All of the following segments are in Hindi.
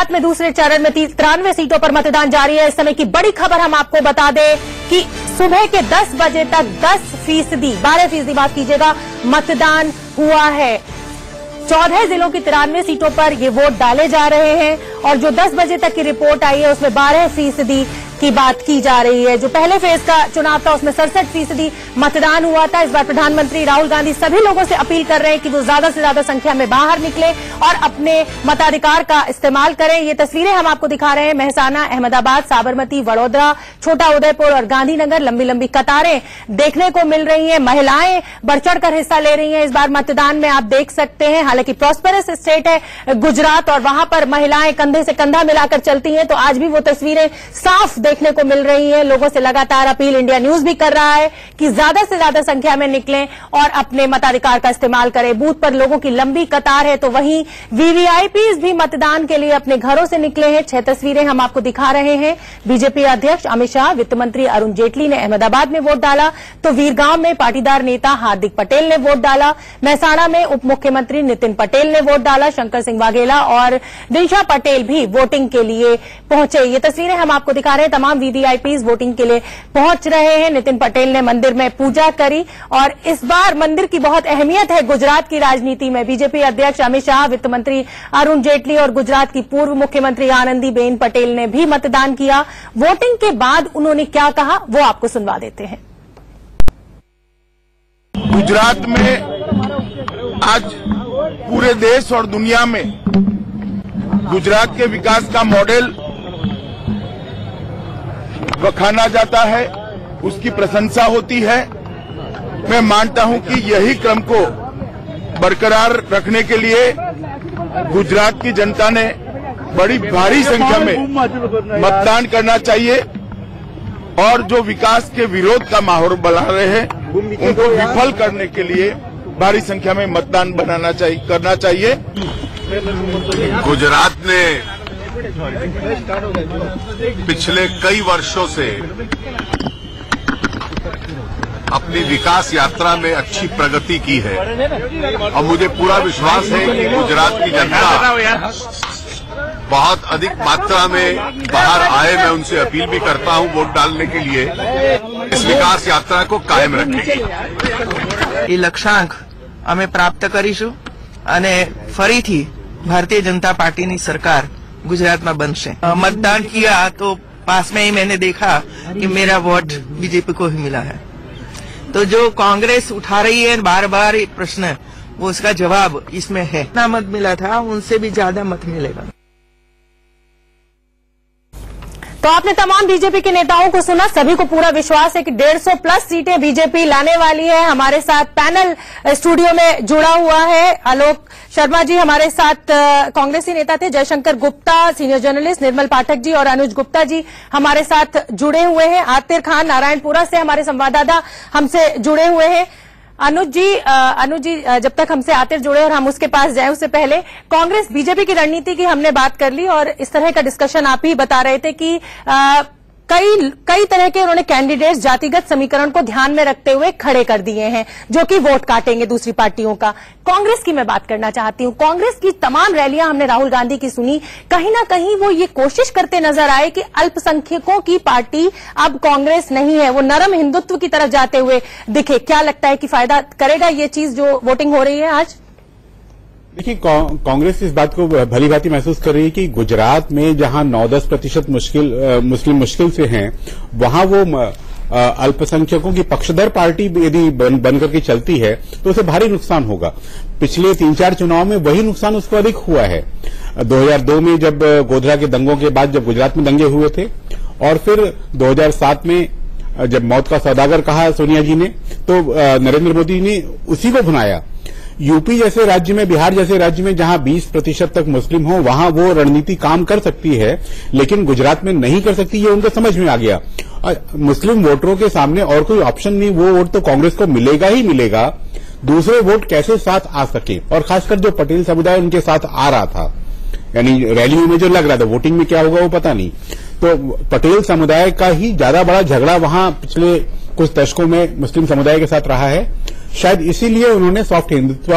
गुजरात में दूसरे चरण में 93 सीटों पर मतदान जारी है। इस समय की बड़ी खबर हम आपको बता दें कि सुबह के 10 बजे तक 12% माफ कीजिएगा मतदान हुआ है। 14 जिलों की 93 सीटों पर ये वोट डाले जा रहे हैं और जो 10 बजे तक की रिपोर्ट आई है उसमें 12% की बात की जा रही है। जो पहले फेज का चुनाव था उसमें 67% मतदान हुआ था। इस बार प्रधानमंत्री राहुल गांधी सभी लोगों से अपील कर रहे हैं कि वो ज्यादा से ज्यादा संख्या में बाहर निकले और अपने मताधिकार का इस्तेमाल करें। ये तस्वीरें हम आपको दिखा रहे हैं। मेहसाना, अहमदाबाद, साबरमती, वडोदरा, छोटा उदयपुर और गांधीनगर लंबी लंबी कतारें देखने को मिल रही हैं। महिलाएं बढ़ चढ़कर हिस्सा ले रही हैं इस बार मतदान में, आप देख सकते हैं। हालांकि प्रॉस्पेरस स्टेट है गुजरात और वहां पर महिलाएं कंधे से कंधा मिलाकर चलती हैं, तो आज भी वो तस्वीरें साफ देखने को मिल रही हैं। लोगों से लगातार अपील इंडिया न्यूज भी कर रहा है कि ज्यादा से ज्यादा संख्या में निकलें और अपने मताधिकार का इस्तेमाल करें। बूथ पर लोगों की लंबी कतार है, तो वहीं वीवीआईपीज भी मतदान के लिए अपने घरों से निकले हैं। 6 तस्वीरें हम आपको दिखा रहे हैं। बीजेपी अध्यक्ष अमित शाह, वित्त मंत्री अरुण जेटली ने अहमदाबाद में वोट डाला, तो वीरगांव में पाटीदार नेता हार्दिक पटेल ने वोट डाला। मेहसाणा में उप मुख्यमंत्री नितिन पटेल ने वोट डाला। शंकर सिंह वाघेला और दिनशा पटेल भी वोटिंग के लिए पहुंचे। ये तस्वीरें हम आपको दिखा रहे हैं। तमाम वीवीआईपीज वोटिंग के लिए पहुंच रहे हैं। नितिन पटेल ने मंदिर में पूजा करी और इस बार मंदिर की बहुत अहमियत है गुजरात की राजनीति में। बीजेपी अध्यक्ष अमित शाह, वित्त मंत्री अरुण जेटली और गुजरात की पूर्व मुख्यमंत्री आनंदीबेन पटेल ने भी मतदान किया। वोटिंग के बाद उन्होंने क्या कहा वो आपको सुनवा देते हैं। गुजरात में आज पूरे देश और दुनिया में गुजरात के विकास का मॉडल बखाना जाता है, उसकी प्रशंसा होती है। मैं मानता हूं कि यही क्रम को बरकरार रखने के लिए गुजरात की जनता ने बड़ी भारी संख्या में मतदान करना चाहिए और जो विकास के विरोध का माहौल बना रहे हैं उनको विफल करने के लिए भारी संख्या में मतदान करना चाहिए। गुजरात ने पिछले कई वर्षों से अपनी विकास यात्रा में अच्छी प्रगति की है और मुझे पूरा विश्वास है कि गुजरात की जनता बहुत अधिक मात्रा में बाहर आए। मैं उनसे अपील भी करता हूं वोट डालने के लिए, इस विकास यात्रा को कायम रखेगी। ये लक्ष्यांक અમે પ્રાપ્ત કરીશું અને ફરીથી ભારતીય जनता पार्टी ની सरकार गुजरात में बनશે। मतदान किया तो पास में ही मैंने देखा कि मेरा वोट बीजेपी को ही मिला है। तो जो कांग्रेस उठा रही है बार बार ये प्रश्न, वो उसका जवाब इसमें है। ना मत मिला था उनसे भी ज्यादा मत मिलेगा। तो आपने तमाम बीजेपी के नेताओं को सुना। सभी को पूरा विश्वास है कि 150 प्लस सीटें बीजेपी लाने वाली है। हमारे साथ पैनल स्टूडियो में जुड़ा हुआ है। आलोक शर्मा जी हमारे साथ कांग्रेसी नेता थे, जयशंकर गुप्ता सीनियर जर्नलिस्ट, निर्मल पाठक जी और अनुज गुप्ता जी हमारे साथ जुड़े हुए हैं। आतिर खान नारायणपुरा से हमारे संवाददाता हमसे जुड़े हुए हैं। अनुज जी जब तक हमसे आतिर जुड़े और हम उसके पास जाएं उससे पहले कांग्रेस बीजेपी की रणनीति की हमने बात कर ली और इस तरह का डिस्कशन आप ही बता रहे थे कि कई तरह के उन्होंने कैंडिडेट्स जातिगत समीकरण को ध्यान में रखते हुए खड़े कर दिए हैं जो कि वोट काटेंगे दूसरी पार्टियों का। कांग्रेस की मैं बात करना चाहती हूं। कांग्रेस की तमाम रैलियां हमने राहुल गांधी की सुनी, कहीं ना कहीं वो ये कोशिश करते नजर आए कि अल्पसंख्यकों की पार्टी अब कांग्रेस नहीं है, वो नरम हिंदुत्व की तरफ जाते हुए दिखे। क्या लगता है कि फायदा करेगा ये चीज जो वोटिंग हो रही है आज? देखिए, कांग्रेस इस बात को भली भांति महसूस कर रही है कि गुजरात में जहां 9-10% मुस्लिम मुश्किल से हैं, वहां वो अल्पसंख्यकों की पक्षधर पार्टी यदि बनकर के चलती है तो उसे भारी नुकसान होगा। पिछले 3-4 चुनाव में वही नुकसान उसको अधिक हुआ है। 2002 में जब गोधरा के दंगों के बाद जब गुजरात में दंगे हुए थे और फिर 2007 में जब मौत का सौदागर कहा सोनिया जी ने, तो नरेंद्र मोदी ने उसी को भुनाया। यूपी जैसे राज्य में, बिहार जैसे राज्य में जहां 20% तक मुस्लिम हो, वहां वो रणनीति काम कर सकती है, लेकिन गुजरात में नहीं कर सकती। ये उनको समझ में आ गया। मुस्लिम वोटरों के सामने और कोई ऑप्शन नहीं, वो वोट तो कांग्रेस को मिलेगा ही मिलेगा। दूसरे वोट कैसे साथ आ सके, और खासकर जो पटेल समुदाय उनके साथ आ रहा था, यानी रैलियों में जो लग रहा था, वोटिंग में क्या होगा वो पता नहीं। तो पटेल समुदाय का ही ज्यादा बड़ा झगड़ा वहां पिछले कुछ दशकों में मुस्लिम समुदाय के साथ रहा है। शायद इसीलिए उन्होंने सॉफ्ट हिंदुत्व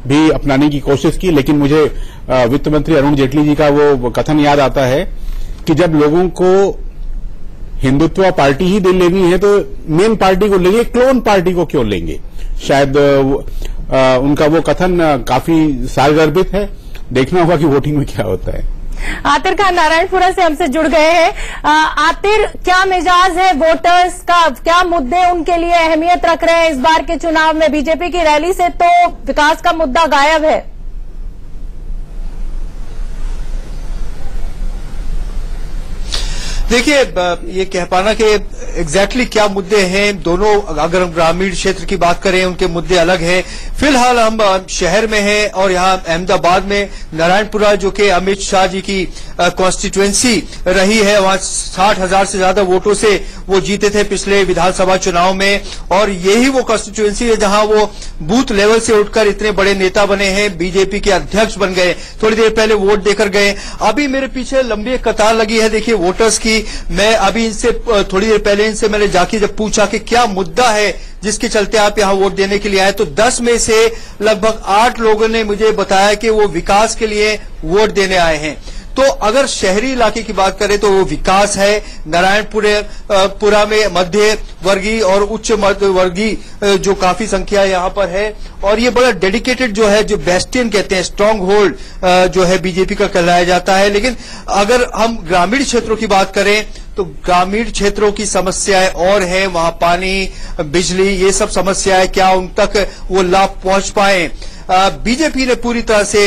भी अपनाने की कोशिश की, लेकिन मुझे वित्त मंत्री अरुण जेटली जी का वो कथन याद आता है कि जब लोगों को हिंदुत्व पार्टी ही दे लेनी है तो मेन पार्टी को लेंगे, क्लोन पार्टी को क्यों लेंगे। शायद उनका वो कथन काफी सारगर्भित है। देखना होगा कि वोटिंग में क्या होता है। आतिर खान नारायणपुरा से हमसे जुड़ गए हैं। आतिर, क्या मिजाज है वोटर्स का, क्या मुद्दे उनके लिए अहमियत रख रहे हैं इस बार के चुनाव में? बीजेपी की रैली से तो विकास का मुद्दा गायब है। देखिए, ये कह पाना कि एग्जैक्टली क्या मुद्दे हैं दोनों, अगर हम ग्रामीण क्षेत्र की बात करें उनके मुद्दे अलग हैं। फिलहाल हम शहर में हैं और यहाँ अहमदाबाद में नारायणपुरा जो कि अमित शाह जी की कॉन्स्टिट्यूएंसी रही है, वहां 60,000 से ज्यादा वोटों से वो जीते थे पिछले विधानसभा चुनाव में, और यही वो कॉन्स्टिट्यूएंसी है जहां वो बूथ लेवल से उठकर इतने बड़े नेता बने हैं, बीजेपी के अध्यक्ष बन गए। थोड़ी देर पहले वोट देकर गए। अभी मेरे पीछे लंबी एक कतार लगी है, देखिए वोटर्स की। मैं अभी इनसे थोड़ी देर पहले इनसे मैंने जाके जब पूछा कि क्या मुद्दा है जिसके चलते आप यहां वोट देने के लिए आए, तो 10 में से लगभग 8 लोगों ने मुझे बताया कि वो विकास के लिए वोट देने आए हैं। तो अगर शहरी इलाके की बात करें तो वो विकास है। नारायणपुरा में मध्य वर्गीय और उच्च मध्य वर्गीय जो काफी संख्या यहां पर है, और ये बड़ा डेडिकेटेड जो है, जो बेस्टियन कहते हैं, स्ट्रांग होल्ड जो है बीजेपी का कहलाया जाता है। लेकिन अगर हम ग्रामीण क्षेत्रों की बात करें तो ग्रामीण क्षेत्रों की समस्याएं और हैं, वहां पानी, बिजली, ये सब समस्याएं, क्या उन तक वो लाभ पहुंच पाए। बीजेपी ने पूरी तरह से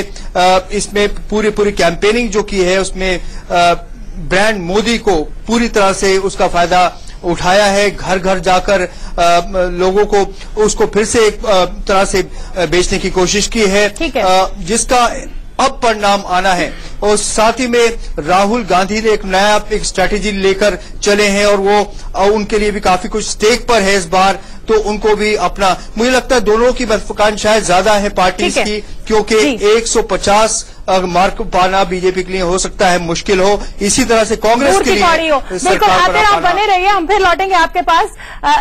इसमें पूरी कैंपेनिंग जो की है उसमें ब्रांड मोदी को पूरी तरह से उसका फायदा उठाया है। घर घर जाकर लोगों को उसको फिर से एक तरह से बेचने की कोशिश की है, जिसका अब परिणाम आना है। और साथ ही में राहुल गांधी ने एक नया स्ट्रैटेजी लेकर चले हैं, और वो उनके लिए भी काफी कुछ स्टेक पर है इस बार, तो उनको भी अपना, मुझे लगता है दोनों की महत्वाकांक्षाएं ज्यादा है पार्टी की, क्योंकि 150 मार्क पाना बीजेपी के लिए हो सकता है मुश्किल हो, इसी तरह से कांग्रेस के लिए। बिल्कुल आतिर, आप बने रहिए, हम फिर लौटेंगे आपके पास।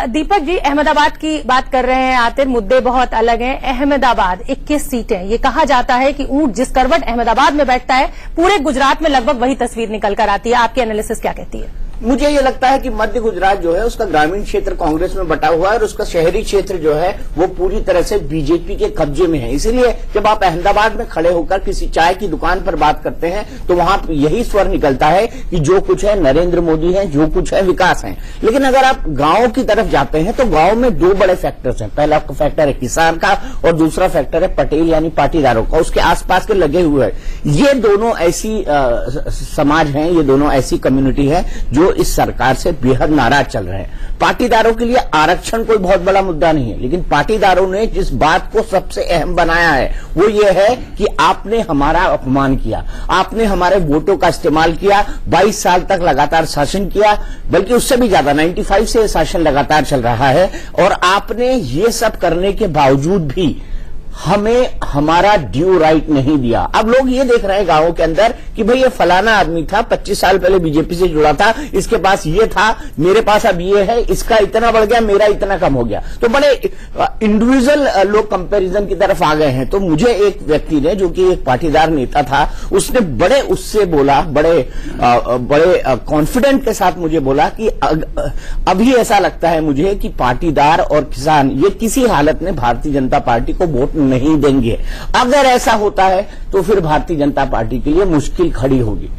दीपक जी, अहमदाबाद की बात कर रहे हैं आतिर, मुद्दे बहुत अलग हैं। अहमदाबाद 21 सीटें, ये कहा जाता है कि ऊंट जिस करवट अहमदाबाद में बैठता है पूरे गुजरात में लगभग वही तस्वीर निकल कर आती है। आपकी एनालिसिस क्या कहती है? मुझे ये लगता है कि मध्य गुजरात जो है उसका ग्रामीण क्षेत्र कांग्रेस में बटा हुआ है और उसका शहरी क्षेत्र जो है वो पूरी तरह से बीजेपी के कब्जे में है। इसीलिए जब आप अहमदाबाद में खड़े होकर किसी चाय की दुकान पर बात करते हैं तो वहां यही स्वर निकलता है कि जो कुछ है नरेंद्र मोदी है, जो कुछ है विकास है। लेकिन अगर आप गांव की तरफ जाते हैं तो गांव में दो बड़े फैक्टर्स हैं। पहला फैक्टर है किसान का और दूसरा फैक्टर है पटेल यानी पाटीदारों का, उसके आसपास के लगे हुए हैं। ये दोनों ऐसी समाज हैं, ये दोनों ऐसी कम्युनिटी है जो इस सरकार से बेहद नाराज चल रहे हैं। पाटीदारों के लिए आरक्षण कोई बहुत बड़ा मुद्दा नहीं है, लेकिन पाटीदारों ने जिस बात को सबसे अहम बनाया है वो ये है कि आपने हमारा अपमान किया, आपने हमारे वोटों का इस्तेमाल किया, 22 साल तक लगातार शासन किया, बल्कि उससे भी ज्यादा 95 से शासन लगातार चल रहा है, और आपने ये सब करने के बावजूद भी हमें हमारा ड्यू राइट नहीं दिया। अब लोग ये देख रहे हैं गांवों के अंदर कि भाई ये फलाना आदमी था, 25 साल पहले बीजेपी से जुड़ा था, इसके पास ये था, मेरे पास अब ये है, इसका इतना बढ़ गया, मेरा इतना कम हो गया। तो बड़े इंडिविजुअल लोग कंपैरिजन की तरफ आ गए हैं। तो मुझे एक व्यक्ति ने, जो कि एक पाटीदार नेता था, उसने बड़े उससे बोला, बड़े कॉन्फिडेंट के साथ मुझे बोला कि अभी ऐसा लगता है मुझे कि पाटीदार और किसान ये किसी हालत में भारतीय जनता पार्टी को वोट नहीं देंगे। अगर ऐसा होता है तो फिर भारतीय जनता पार्टी के लिए मुश्किल खड़ी होगी।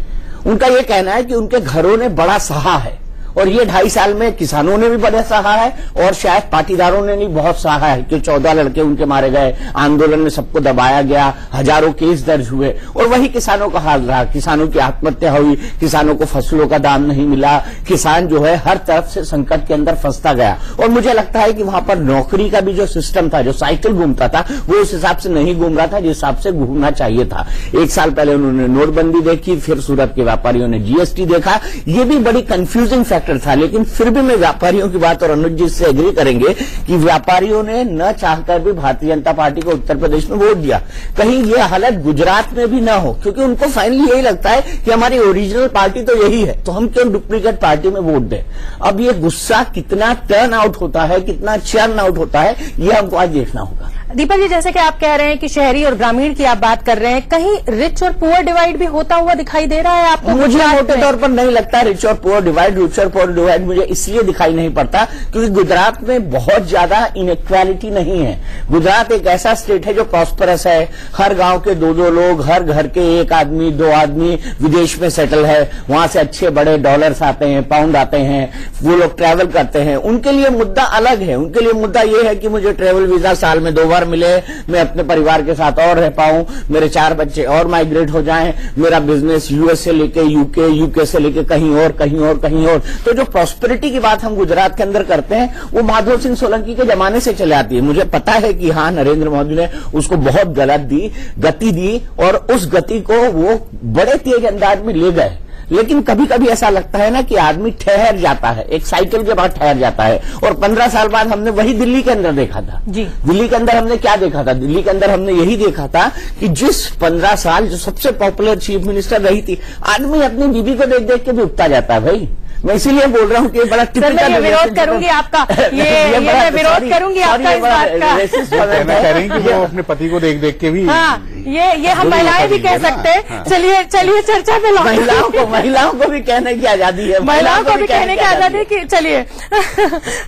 उनका यह कहना है कि उनके घरों ने बड़ा सहा है, और ये 2.5 साल में किसानों ने भी बड़ा सहा है और शायद पाटीदारों ने भी बहुत सहा है कि 14 लड़के उनके मारे गए, आंदोलन में सबको दबाया गया, हजारों केस दर्ज हुए, और वही किसानों का हाल रहा। किसानों की आत्महत्या हुई, किसानों को फसलों का दाम नहीं मिला, किसान जो है हर तरफ से संकट के अंदर फंसता गया। और मुझे लगता है कि वहां पर नौकरी का भी जो सिस्टम था, जो साइकिल घूमता था, वो उस हिसाब से नहीं घूम रहा था जिस हिसाब से घूमना चाहिए था। 1 साल पहले उन्होंने नोटबंदी देखी, फिर सूरत के व्यापारियों ने जीएसटी देखा, ये भी बड़ी कंफ्यूजिंग था। लेकिन फिर भी मैं व्यापारियों की बात और अनुज जी से एग्री करेंगे कि व्यापारियों ने न चाहकर भी भारतीय जनता पार्टी को उत्तर प्रदेश में वोट दिया। कहीं ये हालत गुजरात में भी ना हो, क्योंकि उनको फाइनली यही लगता है कि हमारी ओरिजिनल पार्टी तो यही है, तो हम क्यों डुप्लीकेट पार्टी में वोट दें। अब ये गुस्सा कितना टर्न आउट होता है, कितना चर्न आउट होता है, ये हमको आज देखना होगा। दीपक जी, जैसे कि आप कह रहे हैं कि शहरी और ग्रामीण की आप बात कर रहे हैं, कहीं रिच और पुअर डिवाइड भी होता हुआ दिखाई दे रहा है आपको? मुझे मोटे तौर पर नहीं लगता रिच और पुअर डिवाइड मुझे इसलिए दिखाई नहीं पड़ता क्योंकि गुजरात में बहुत ज्यादा इनइक्वालिटी नहीं है। गुजरात एक ऐसा स्टेट है जो प्रॉस्परस है। हर गांव के दो लोग, हर घर के एक आदमी, दो आदमी विदेश में सेटल है। वहां से अच्छे बड़े डॉलर्स आते हैं, पाउंड आते हैं, वो लोग ट्रैवल करते हैं। उनके लिए मुद्दा अलग है। उनके लिए मुद्दा ये है कि मुझे ट्रैवल वीजा साल में 2 बार मिले, मैं अपने परिवार के साथ और रह पाऊं, मेरे 4 बच्चे और माइग्रेट हो जाएं, मेरा बिजनेस यूएस से लेके यूके से लेके कहीं और। तो जो प्रॉस्पेरिटी की बात हम गुजरात के अंदर करते हैं वो माधव सिंह सोलंकी के जमाने से चले आती है। मुझे पता है कि हाँ, नरेंद्र मोदी ने उसको बहुत गति दी और उस गति को वो बड़े तेज अंदाज में ले गए। लेकिन कभी कभी ऐसा लगता है ना कि आदमी ठहर जाता है, एक साइकिल के बाद ठहर जाता है। और 15 साल बाद हमने वही दिल्ली के अंदर देखा था। दिल्ली के अंदर हमने क्या देखा था? दिल्ली के अंदर हमने यही देखा था कि जिस 15 साल जो सबसे पॉपुलर चीफ मिनिस्टर रही थी, आदमी अपनी बीबी को देख देख के भी उगता जाता है। भाई मैं इसीलिए बोल रहा हूँ कि बड़ा टिपिकल विरोध करूंगी आपका, ये मैं विरोध करूंगी आपका इस बात का। कह रही कि वो अपने पति को देख देख के भी, हाँ, ये हम महिलाएं भी कह सकते हैं। चलिए चर्चा पे महिलाओं को भी कहने की आजादी है, महिलाओं को भी कहने की आजादी की। चलिए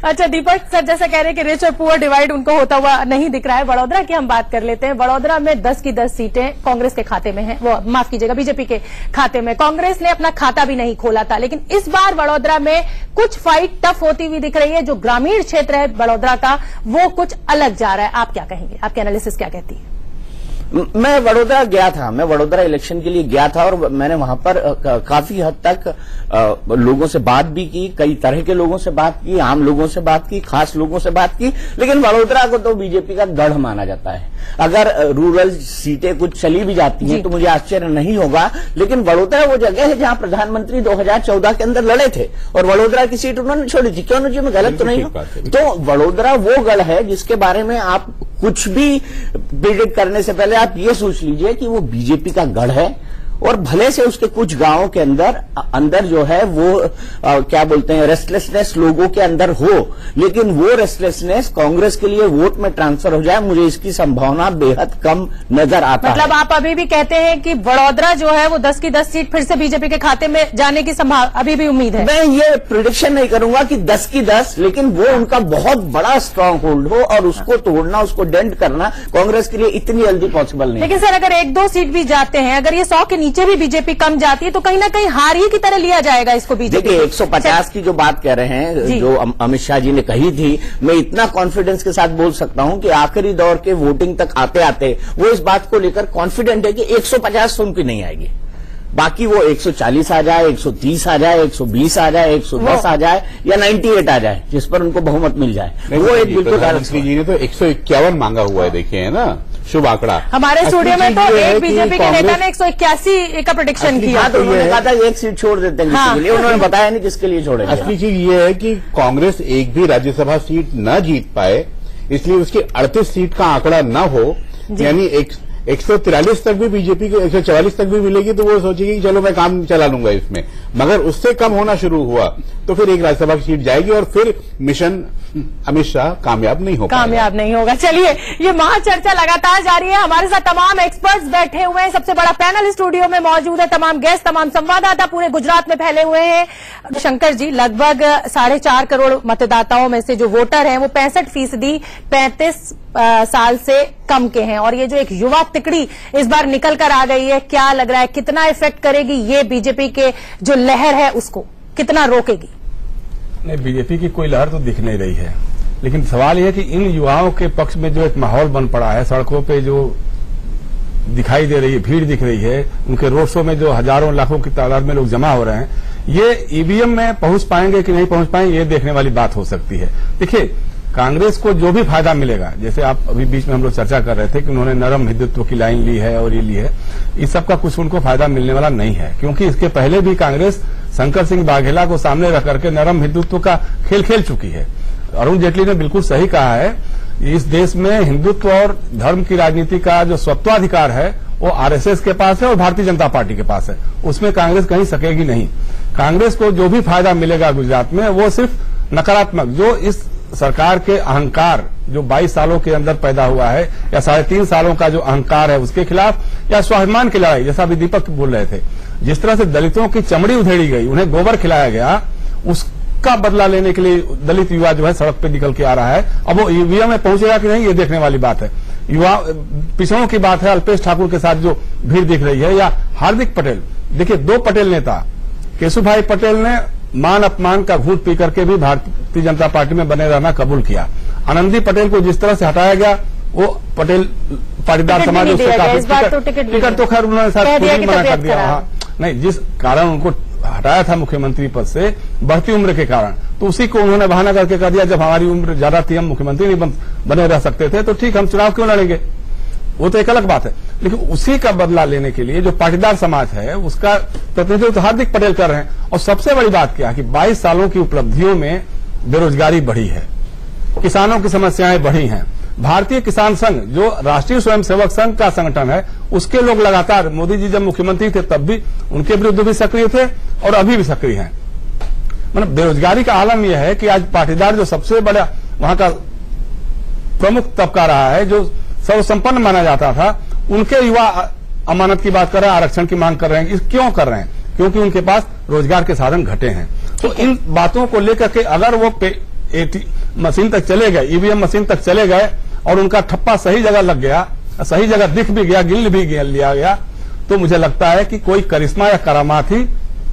अच्छा दीपक सर, जैसे कह रहे हैं कि रिच और पुअर डिवाइड उनको होता हुआ नहीं दिख रहा है। वडोदरा की हम बात कर लेते हैं। वडोदरा में 10 की 10 सीटें कांग्रेस के खाते में है, वो माफ कीजिएगा बीजेपी के खाते में। कांग्रेस ने अपना खाता भी नहीं खोला था, लेकिन इस बार वडोदरा में कुछ फाइट टफ होती हुई दिख रही है। जो ग्रामीण क्षेत्र है वडोदरा का वो कुछ अलग जा रहा है। आप क्या कहेंगे? आपकी एनालिसिस क्या कहती है? मैं वडोदरा गया था, मैं वडोदरा इलेक्शन के लिए गया था और मैंने वहां पर काफी हद तक लोगों से बात भी की, कई तरह के लोगों से बात की, आम लोगों से बात की, खास लोगों से बात की। लेकिन वडोदरा को तो बीजेपी का गढ़ माना जाता है। अगर रूरल सीटें कुछ चली भी जाती हैं तो मुझे आश्चर्य नहीं होगा। लेकिन वडोदरा वो जगह है जहां प्रधानमंत्री 2014 के अंदर लड़े थे और वडोदरा की सीट उन्होंने छोड़ी थी। क्यों मुझे मैं गलत तो नहीं हूं? तो वडोदरा वो गढ़ है जिसके बारे में आप कुछ भी प्रेडिक्ट करने से पहले आप ये सोच लीजिए कि वो बीजेपी का गढ़ है। और भले से उसके कुछ गांवों के अंदर जो है वो क्या बोलते हैं, रेस्टलेसनेस लोगों के अंदर हो, लेकिन वो रेस्टलेसनेस कांग्रेस के लिए वोट में ट्रांसफर हो जाए, मुझे इसकी संभावना बेहद कम नजर आता है। मतलब आप अभी भी कहते हैं कि वडोदरा जो है वो 10 की 10 सीट फिर से बीजेपी के खाते में जाने की संभावना अभी भी उम्मीद है? मैं ये प्रिडिक्शन नहीं करूंगा कि 10 की 10, लेकिन वो उनका बहुत बड़ा स्ट्रांग होल्ड हो और उसको तोड़ना, उसको डेंट करना कांग्रेस के लिए इतनी जल्दी पॉसिबल नहीं। लेकिन सर अगर 1-2 सीट भी जाते हैं, अगर ये 100 के नीचे भी बीजेपी कम जाती है तो कहीं ना कहीं हार ही की तरह लिया जाएगा इसको बीजेपी। देखिए 150 की जो बात कह रहे हैं, जो अमित शाह जी ने कही थी, मैं इतना कॉन्फिडेंस के साथ बोल सकता हूं कि आखिरी दौर के वोटिंग तक आते आते वो इस बात को लेकर कॉन्फिडेंट है कि 150 उनकी नहीं आएगी। बाकी वो 140 आ जाए, 130 आ जाए, 120 आ जाए, 110 आ जाए या 98 आ जाए, जिस पर उनको बहुमत मिल जाए, वो एक बिल्कुल। प्रधानमंत्री जी ने तो 151 मांगा हुआ है, देखिए है ना, शुभ आंकड़ा। हमारे स्टूडियो में तो एक बीजेपी के नेता ने 181 का प्रेडिक्शन किया। तो उन्होंने कहा था एक सीट छोड़ देते हैं किसी के लिए, उन्होंने बताया नहीं किसके लिए छोड़ेंगे। असली चीज ये है कि कांग्रेस एक भी राज्यसभा सीट न जीत पाए, इसलिए उसकी 38 सीट का आंकड़ा न हो, यानी 143 तक भी बीजेपी को 144 तक भी मिलेगी तो वो सोचेगी कि चलो मैं काम चला लूंगा इसमें, मगर उससे कम होना शुरू हुआ तो फिर एक राज्यसभा की सीट जाएगी और फिर मिशन अमित शाह कामयाब नहीं होगा। चलिए, ये महाचर्चा लगातार जारी है। हमारे साथ तमाम एक्सपर्ट्स बैठे हुए हैं, सबसे बड़ा पैनल स्टूडियो में मौजूद है, तमाम गेस्ट, तमाम संवाददाता पूरे गुजरात में फैले हुए हैं। शंकर जी, लगभग 4.5 करोड़ मतदाताओं में से जो वोटर हैं वो 65% 35 साल से कम के हैं, और ये जो एक युवा तिकड़ी इस बार निकल कर आ गई है, क्या लग रहा है कितना इफेक्ट करेगी ये बीजेपी के जो लहर है उसको कितना रोकेगी? नहीं, बीजेपी की कोई लहर तो दिख नहीं रही है, लेकिन सवाल यह है कि इन युवाओं के पक्ष में जो एक माहौल बन पड़ा है, सड़कों पे जो दिखाई दे रही है, भीड़ दिख रही है, उनके रोड शो में जो हजारों लाखों की तादाद में लोग जमा हो रहे हैं, ये ईवीएम में पहुंच पाएंगे कि नहीं पहुंच पाएंगे, ये देखने वाली बात हो सकती है। देखिए, कांग्रेस को जो भी फायदा मिलेगा, जैसे आप अभी बीच में हम लोग चर्चा कर रहे थे कि उन्होंने नरम हिंदुत्व की लाइन ली है और ये ली है, इस सब का कुछ उनको फायदा मिलने वाला नहीं है, क्योंकि इसके पहले भी कांग्रेस शंकर सिंह वाघेला को सामने रख करके नरम हिंदुत्व का खेल खेल चुकी है। अरुण जेटली ने बिल्कुल सही कहा है, इस देश में हिंदुत्व और धर्म की राजनीति का जो स्वत्वाधिकार है वो आरएसएस के पास है और भारतीय जनता पार्टी के पास है, उसमें कांग्रेस कहीं सकेगी नहीं। कांग्रेस को जो भी फायदा मिलेगा गुजरात में वो सिर्फ नकारात्मक, जो इस सरकार के अहंकार जो 22 सालों के अंदर पैदा हुआ है, या 3.5 सालों का जो अहंकार है उसके खिलाफ, या स्वाभिमान की लड़ाई, जैसा अभी दीपक बोल रहे थे, जिस तरह से दलितों की चमड़ी उधेड़ी गई, उन्हें गोबर खिलाया गया, उसका बदला लेने के लिए दलित युवा जो है सड़क पे निकल के आ रहा है। अब वो ईवीएम में पहुंचेगा कि नहीं, ये देखने वाली बात है। युवा पिछड़ों की बात है, अल्पेश ठाकुर के साथ जो भीड़ दिख रही है, या हार्दिक पटेल। देखिए, 2 पटेल नेता, केशुभाई पटेल ने मान अपमान का घूंट पी करके भी भारतीय जनता पार्टी में बने रहना कबूल किया। आनंदी पटेल को जिस तरह से हटाया गया, वो पटेल पाटीदार समाज उससे काफी टिकट तो खैर उन्होंने साथ मना कर दिया। नहीं, जिस कारण उनको हटाया था मुख्यमंत्री पद से, बढ़ती उम्र के कारण, तो उसी को उन्होंने बहाना करके कह दिया जब हमारी उम्र ज्यादा थी हम मुख्यमंत्री नहीं बने रह सकते थे, तो ठीक, हम चुनाव क्यों लड़ेंगे, वो तो एक अलग बात है। लेकिन उसी का बदला लेने के लिए जो पाटीदार समाज है उसका प्रतिनिधित्व तो हार्दिक पटेल कर रहे हैं। और सबसे बड़ी बात क्या है कि 22 सालों की उपलब्धियों में बेरोजगारी बढ़ी है, किसानों की समस्याएं बढ़ी हैं। भारतीय किसान संघ जो राष्ट्रीय स्वयंसेवक संघ का संगठन है, उसके लोग लगातार, मोदी जी जब मुख्यमंत्री थे तब भी उनके विरुद्ध भी सक्रिय थे और अभी भी सक्रिय हैं। मतलब बेरोजगारी का आलम यह है कि आज पाटीदार जो सबसे बड़ा वहां का प्रमुख तबका रहा है, जो सर्वसंपन्न माना जाता था, उनके युवा अमानत की बात कर रहे हैं, आरक्षण की मांग कर रहे हैं। क्यों कर रहे हैं? क्योंकि उनके पास रोजगार के साधन घटे हैं। तो इन बातों को लेकर के अगर वो मशीन तक चले गए, ईवीएम मशीन तक चले गए और उनका ठप्पा सही जगह लग गया, सही जगह दिख भी गया, गिल भी लिया गया, तो मुझे लगता है कि कोई करिश्मा या करामात ही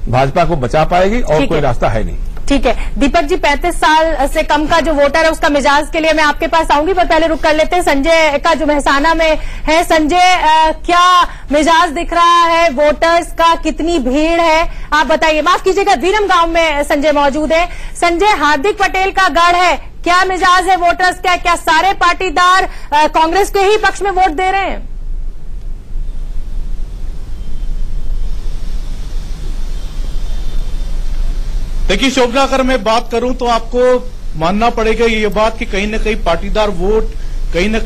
भाजपा को बचा पाएगी और कोई रास्ता है नहीं। ठीक है दीपक जी, 35 साल से कम का जो वोटर है उसका मिजाज के लिए मैं आपके पास आऊंगी, पर पहले रुक कर लेते हैं संजय का जो मेहसाना में है। संजय, क्या मिजाज दिख रहा है वोटर्स का, कितनी भीड़ है, आप बताइए। माफ कीजिएगा, वीरम गांव में संजय मौजूद है। संजय, हार्दिक पटेल का गढ़ है, क्या मिजाज है वोटर्स का? क्या सारे पाटीदार कांग्रेस के ही पक्ष में वोट दे रहे हैं? देखिए शोभना, अगर मैं बात करूं तो आपको मानना पड़ेगा ये बात कि कहीं न कहीं पाटीदार वोट कहीं न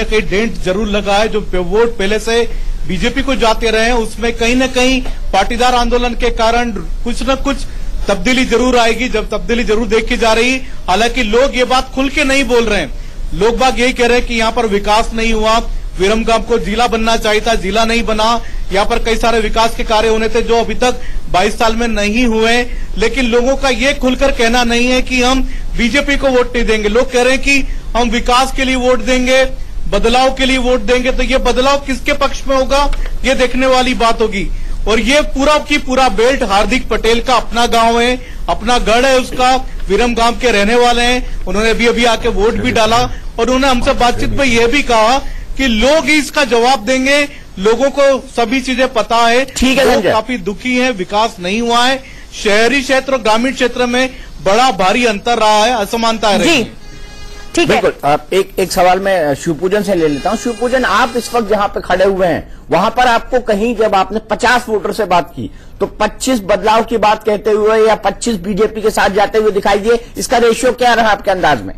कहीं डेंट जरूर लगा है। जो वोट पहले से बीजेपी को जाते रहे हैं उसमें कहीं न कहीं पाटीदार आंदोलन के कारण कुछ न कुछ तब्दीली जरूर आएगी, जब तब्दीली जरूर देखी जा रही। हालांकि लोग ये बात खुल के नहीं बोल रहे हैं, लोग बाग यही कह रहे हैं कि यहाँ पर विकास नहीं हुआ, विरमगाम को जिला बनना चाहिए था, जिला नहीं बना, यहाँ पर कई सारे विकास के कार्य होने थे जो अभी तक 22 साल में नहीं हुए। लेकिन लोगों का ये खुलकर कहना नहीं है कि हम बीजेपी को वोट नहीं देंगे। लोग कह रहे हैं कि हम विकास के लिए वोट देंगे, बदलाव के लिए वोट देंगे। तो ये बदलाव किसके पक्ष में होगा, ये देखने वाली बात होगी। और ये पूरा की पूरा बेल्ट हार्दिक पटेल का अपना गांव है, अपना गढ़ है उसका, विरमगाम के रहने वाले हैं। उन्होंने अभी आके वोट भी डाला और उन्होंने हमसे बातचीत में यह भी कहा कि लोग ही इसका जवाब देंगे, लोगों को सभी चीजें पता है। ठीक है, लोग काफी दुखी हैं, विकास नहीं हुआ है, शहरी क्षेत्र और ग्रामीण क्षेत्र में बड़ा भारी अंतर रहा है, असमानता है। ठीक है, बिल्कुल। एक सवाल मैं शिवपूजन से ले लेता हूं। शिवपूजन, आप इस वक्त जहां पे खड़े हुए हैं वहां पर आपको कहीं, जब आपने 50 वोटर से बात की तो 25 बदलाव की बात कहते हुए या 25 बीजेपी के साथ जाते हुए दिखाई दिए, इसका रेशियो क्या रहा आपके अंदाज में?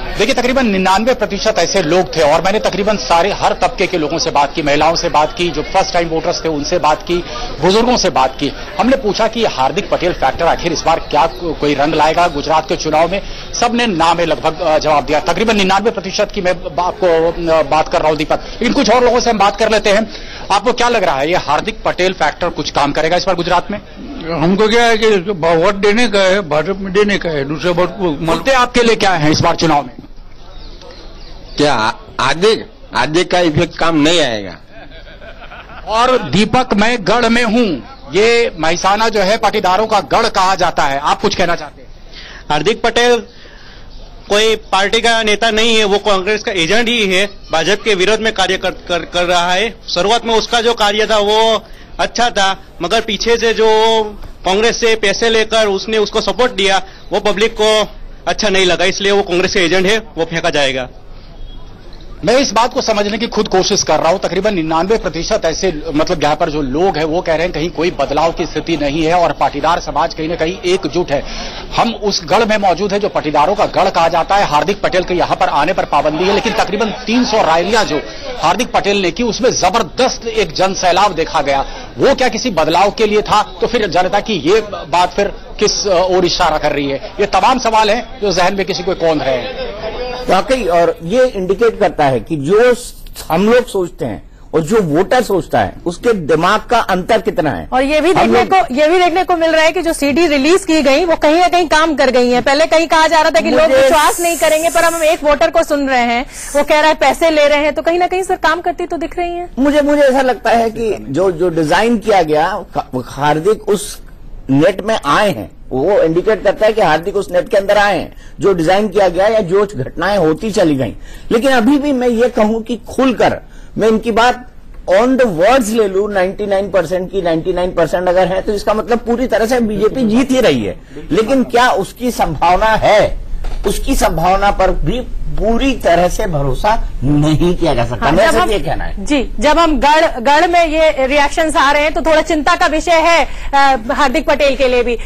देखिए तकरीबन 99% ऐसे लोग थे और मैंने तकरीबन हर तबके के लोगों से बात की, महिलाओं से बात की, जो फर्स्ट टाइम वोटर्स थे उनसे बात की, बुजुर्गों से बात की। हमने पूछा कि हार्दिक पटेल फैक्टर आखिर इस बार क्या कोई रंग लाएगा गुजरात के चुनाव में। सबने ना में लगभग जवाब दिया। तकरीबन 99% की मैं आपको बात कर रहा हूं दीपक, लेकिन कुछ और लोगों से हम बात कर लेते हैं। आपको क्या लग रहा है, ये हार्दिक पटेल फैक्टर कुछ काम करेगा इस बार गुजरात में? हमको क्या है कि वोट देने का है, भाजपा में देने का है, दूसरे वोट को मुद्दे आपके लिए क्या है इस बार चुनाव में? क्या आधे का इफेक्ट काम नहीं आएगा। और दीपक, मैं गढ़ में हूं, ये मेहसाना जो है पाटीदारों का गढ़ कहा जाता है, आप कुछ कहना चाहते हैं? हार्दिक पटेल कोई पार्टी का नेता नहीं है, वो कांग्रेस का एजेंट ही है, भाजपा के विरोध में कार्य कर रहा है। शुरुआत में उसका जो कार्य था वो अच्छा था, मगर पीछे से जो कांग्रेस से पैसे लेकर उसने उसको सपोर्ट दिया वो पब्लिक को अच्छा नहीं लगा, इसलिए वो कांग्रेस के एजेंट है, वो फेंका जाएगा। मैं इस बात को समझने की खुद कोशिश कर रहा हूं। तकरीबन 99% ऐसे मतलब यहाँ पर जो लोग हैं वो कह रहे हैं कहीं कोई बदलाव की स्थिति नहीं है और पाटीदार समाज कहीं न कहीं एकजुट है। हम उस गढ़ में मौजूद है जो पाटीदारों का गढ़ कहा जाता है। हार्दिक पटेल के यहाँ पर आने पर पाबंदी है, लेकिन तकरीबन 300 रैलियां जो हार्दिक पटेल ने की उसमें जबरदस्त एक जन सैलाब देखा गया। वो क्या किसी बदलाव के लिए था? तो फिर जनता की ये बात फिर किस ओर इशारा कर रही है? ये तमाम सवाल हैं जो जहन में किसी को कौन है वाकई। और ये इंडिकेट करता है कि जो हम लोग सोचते हैं और जो वोटर सोचता है उसके दिमाग का अंतर कितना है। और ये भी देखने को मिल रहा है कि जो सीडी रिलीज की गई वो कहीं ना कहीं काम कर गई है। पहले कहीं कहा जा रहा था कि लोग विश्वास नहीं करेंगे, पर हम एक वोटर को सुन रहे हैं, वो कह रहा है पैसे ले रहे हैं, तो कहीं ना कहीं सर काम करती तो दिख रही है। मुझे ऐसा लगता है कि जो डिजाइन किया गया, हार्दिक उस नेट में आए हैं, वो इंडिकेट करता है कि हार्दिक उस नेट के अंदर आए हैं जो डिजाइन किया गया या जो घटनाएं होती चली गई। लेकिन अभी भी मैं ये कहूं कि खुलकर मैं इनकी बात ऑन द वर्ड्स ले लूं, 99% की 99% अगर है तो इसका मतलब पूरी तरह से बीजेपी जीत ही रही है। लेकिन क्या उसकी संभावना है? उसकी संभावना पर भी पूरी तरह से भरोसा नहीं किया जा सकता। मेरा सिर्फ ये कहना है। जी, जब हम गढ़ में ये रिएक्शंस आ रहे हैं तो थोड़ा चिंता का विषय है हार्दिक पटेल के लिए भी।